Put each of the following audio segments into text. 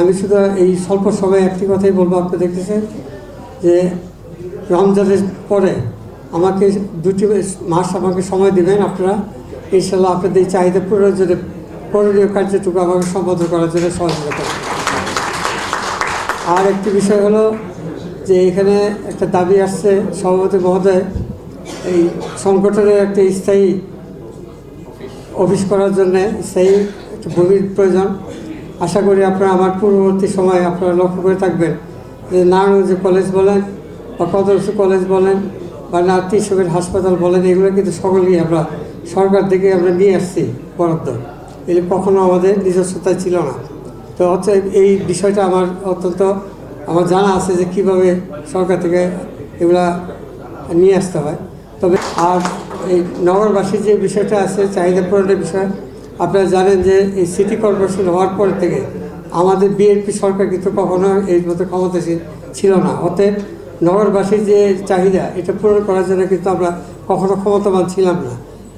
আমি শুধু এই স্বল্প সময়ে একটি কথাই বলবো, আপনি দেখতেছেন যে রমজানের পরে আমাকে 2টি মাস আমাকে সময় দেবেন আপনারা, ইনশাল্লাহ আপনাদের এই চাহিদা পূরণের জন্য করণীয় কার্যটুকু আমাকে সম্বোধন করার জন্য সহযোগিতা করবেন। আর একটি বিষয় হলো যে এখানে একটা দাবি আসছে সভাপতি মহোদয়, এই সংগঠনের একটা স্থায়ী অফিস করার জন্য স্থায়ী একটা ভূমির প্রয়োজন। আশা করি আপনারা আমার পূর্ববর্তী সময়ে আপনারা লক্ষ্য করে থাকবেন যে নারায়ণগঞ্জ কলেজ বলেন বা কদরসু কলেজ বলেন বা নাতিশোকের হাসপাতাল বলেন, এগুলো কিন্তু সকলেই আমরা সরকার থেকে আমরা নিয়ে আসছি বরাদ্দ। এগুলো কখনো আমাদের নিজস্বতায় ছিল না। তো হচ্ছে এই বিষয়টা আমার অত্যন্ত আমার জানা আছে যে কীভাবে সরকার থেকে এগুলা নিয়ে আসতে হয়। তবে আর এই নগরবাসীর যে বিষয়টা আছে চাহিদা পূরণের বিষয়, আপনারা জানেন যে এই সিটি কর্পোরেশন হওয়ার পর থেকে আমাদের বিএনপি সরকার কিন্তু কখনো এই মতো ক্ষমতাশীল ছিল না। অতএব নগরবাসীর যে চাহিদা এটা পূরণ করার জন্য কিন্তু আমরা কখনো ক্ষমতাবান ছিলাম না।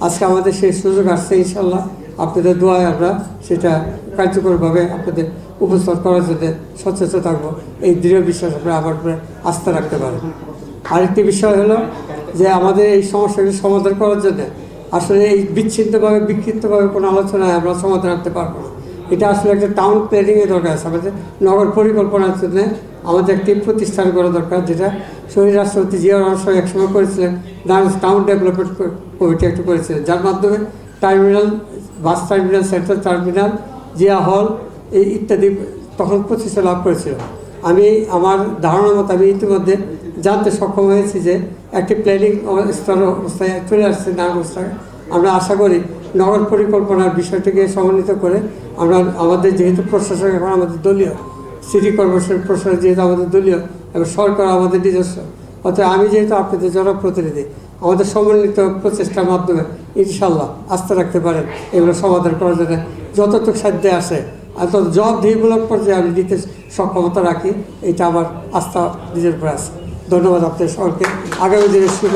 আজকে আমাদের সেই সুযোগ আসছে, ইনশাল্লাহ আপনাদের দোয়ায় আমরা সেটা কার্যকরভাবে আপনাদের উপস্থাপন করার জন্য সচেতন থাকবো। এই দৃঢ় বিশ্বাস আপনারা আমার উপরে আস্থা রাখতে পারেন। আরেকটি বিষয় হলো যে আমাদের এই সমস্যাগুলি সমাধান করার জন্য আসলে এই বিচ্ছিন্নভাবে বিক্ষিপ্তভাবে কোনো আলোচনায় আমরা সমাধান আনতে পারবো না। এটা আসলে একটা টাউন প্ল্যানিংয়ের দরকার আছে। আমাদের নগর পরিকল্পনার জন্য আমাদের একটি প্রতিষ্ঠান করা দরকার, যেটা শহীদ রাষ্ট্রপতি জিয়াউর রহমান সাহেব একসময় করেছিলেন। টাউন ডেভেলপমেন্ট কমিটি একটু করেছিলেন, যার মাধ্যমে terminal, bus terminal, central terminal, Zia হল ইত্যাদি তখন প্রতিষ্ঠা লাভ করেছিল। আমি আমার ধারণা মতো আমি ইতিমধ্যে জানতে সক্ষম হয়েছি যে একটি প্ল্যানিং স্তর অবস্থায় চলে আসছে নারায়ণগঞ্জটাকে। আমরা আশা করি নগর পরিকল্পনার বিষয়টিকে সমন্বিত করে আমরা আমাদের যেহেতু প্রশাসক এখন আমাদের দলীয়, সিটি কর্পোরেশন প্রশাসন যেহেতু আমাদের দলীয় এবং সরকার আমাদের নিজস্ব, অর্থাৎ আমি যেহেতু আপনাদের জনপ্রতিনিধি, আমাদের সমন্বিত প্রচেষ্টার মাধ্যমে ইনশাল্লাহ আস্থা রাখতে পারেন এগুলো সমাধান করার জন্য যতটুকু সাধ্যে আসে আর তত জবাবদিহিমূলক পর্যায়ে আমি দিতে সক্ষমতা রাখি। এটা আমার আস্থা নিজের উপরে আছে। ধন্যবাদ আপনাদের সকলকে। আগামী দিনের শুভ